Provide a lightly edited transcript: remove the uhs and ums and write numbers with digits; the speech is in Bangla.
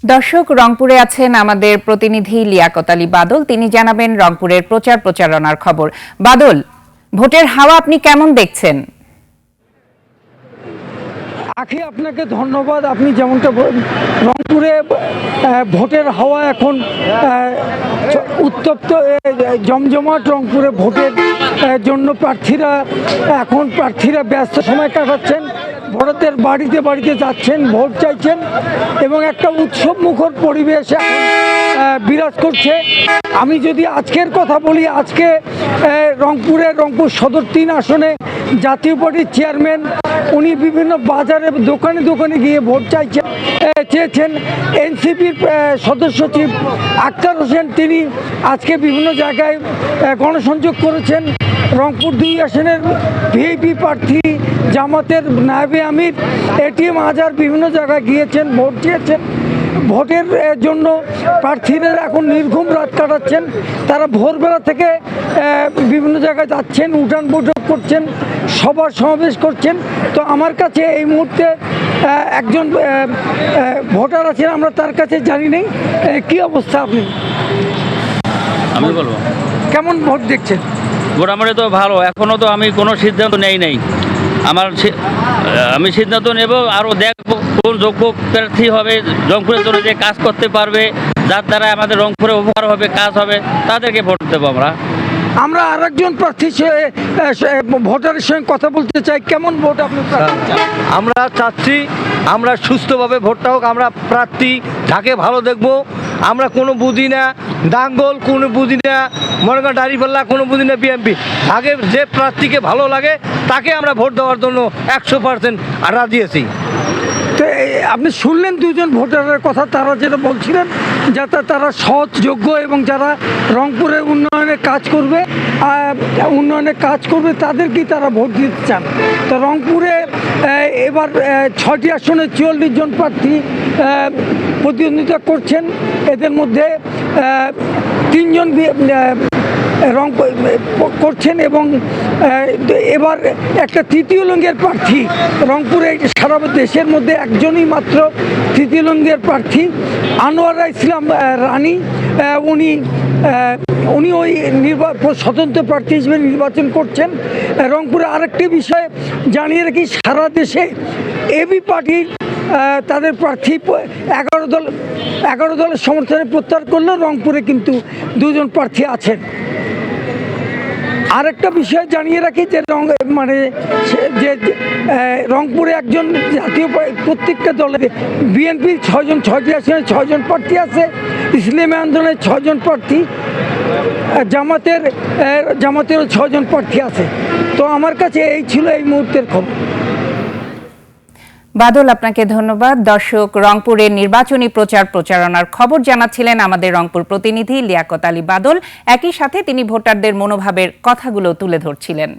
দর্শক, রংপুরে আছেন আমাদের প্রতিনিধি লিয়াকত আলী বাদল। তিনি জানাবেন রংপুরের প্রচার প্রচারণার খবর। বাদল, ভোটের হাওয়া আপনি কেমন দেখছেন? আখি, আপনাকে ধন্যবাদ। আপনি যেমনটা রংপুরে ভোটের হাওয়া এখন উত্তপ্ত, জমজমাট। রংপুরে ভোটের জন্য প্রার্থীরা ব্যস্ত সময় কাটাচ্ছেন, ভোটারদের বাড়িতে বাড়িতে যাচ্ছেন, ভোট চাইছেন এবং একটা উৎসব মুখর পরিবেশ এখন বিরাজ করছে। আমি যদি আজকের কথা বলি, আজকে রংপুর সদর 3 আসনে জাতীয় পার্টির চেয়ারম্যান উনি বিভিন্ন বাজারে দোকানে দোকানে গিয়ে ভোট চেয়েছেন। এনসিপির সদস্য সচিব আক্তার হোসেন তিনি আজকে বিভিন্ন জায়গায় গণসংযোগ করেছেন। রংপুর 2 আসনের ভিআইপি প্রার্থী জামাতের নায়েবে আমির এটিএম আজহার বিভিন্ন জায়গায় গিয়েছেন, ভোট চেয়েছেন। ভোটের জন্য প্রার্থীরা এখন নির্ঘুম রাত কাটাচ্ছেন। তারা ভোরবেলা থেকে বিভিন্ন জায়গায় যাচ্ছেন, উঠান বৈঠক করছেন, সভা সমাবেশ করছেন। তো আমার কাছে এই মুহূর্তে একজন ভোটার আছেন, আমরা তার কাছে জানি নেই কি অবস্থা। আমি বলবো কেমন ভোট দেখছেন? মোটামুটি তো ভালো। এখনও তো আমি কোনো সিদ্ধান্ত নেই নাই। আমি সিদ্ধান্ত নেব, আরও দেখবো কোন যোগ্য প্রার্থী হবে, রংপুরের জন্য যে কাজ করতে পারবে, যার দ্বারা আমাদের রংপুরে উপকার হবে, কাজ হবে, তাদেরকে ভোট দেবো আমরা আরেকজন প্রার্থী ভোটারের সঙ্গে কথা বলতে চাই। কেমন ভোট আপনি চাচ্ছেন? আমরা চাচ্ছি আমরা সুস্থভাবে ভোটটা হোক, আমরা প্রার্থী যাকে ভালো দেখব। আমরা কোনো বুঝি না দাঙ্গল, কোনো বুঝি না মনে করেন দাঁড়িপাল্লা, কোনো বুঝি না বিএনপি। আগে যে প্রার্থীকে ভালো লাগে তাকে আমরা ভোট দেওয়ার জন্য 100% রাজি আছি। তো আপনি শুনলেন 2 জন ভোটারের কথা, তারা যেটা বলছিলেন যাতে তারা সৎ, যোগ্য এবং যারা রংপুরের উন্নয়নে কাজ করবে তাদেরকেই তারা ভোট দিতে চান। তো রংপুরে এবার 6টি আসনে 44 জন প্রার্থী প্রতিদ্বন্দ্বিতা করছেন। এদের মধ্যে 3 জন করছেন এবং এবার একটা তৃতীয় লিঙ্গের প্রার্থী রংপুরে, সারা দেশের মধ্যে একজনই মাত্র তৃতীয় লিঙ্গের প্রার্থী আনোয়ারা ইসলাম রানী। উনি ওই স্বতন্ত্র প্রার্থী হিসেবে নির্বাচন করছেন। রংপুরে আরেকটি বিষয় জানিয়ে রাখি, সারা দেশে এবি পার্টির তাদের প্রার্থী 11 দলের সমর্থনে প্রত্যাহার করলেও রংপুরে কিন্তু 2 জন প্রার্থী আছেন। আরেকটা বিষয় জানিয়ে রাখি যে রংপুরে একজন জাতীয় প্রত্যেকটা দলের বিএনপির 6টি আসনে 6 জন প্রার্থী আছে, ইসলামী আন্দোলনের 6 জন প্রার্থী, জামাতেরও 6 জন প্রার্থী আছে। তো আমার কাছে এই ছিল এই মুহূর্তের খবর। বাদল, আপনাকে ধন্যবাদ। দর্শক, রংপুরের নির্বাচনী প্রচার প্রচারণার খবর জানাচ্ছিলেন আমাদের রংপুর প্রতিনিধি লিয়াকত আলী বাদল। একই সাথে তিনি ভোটারদের মনোভাবের কথাগুলো তুলে ধরছিলেন।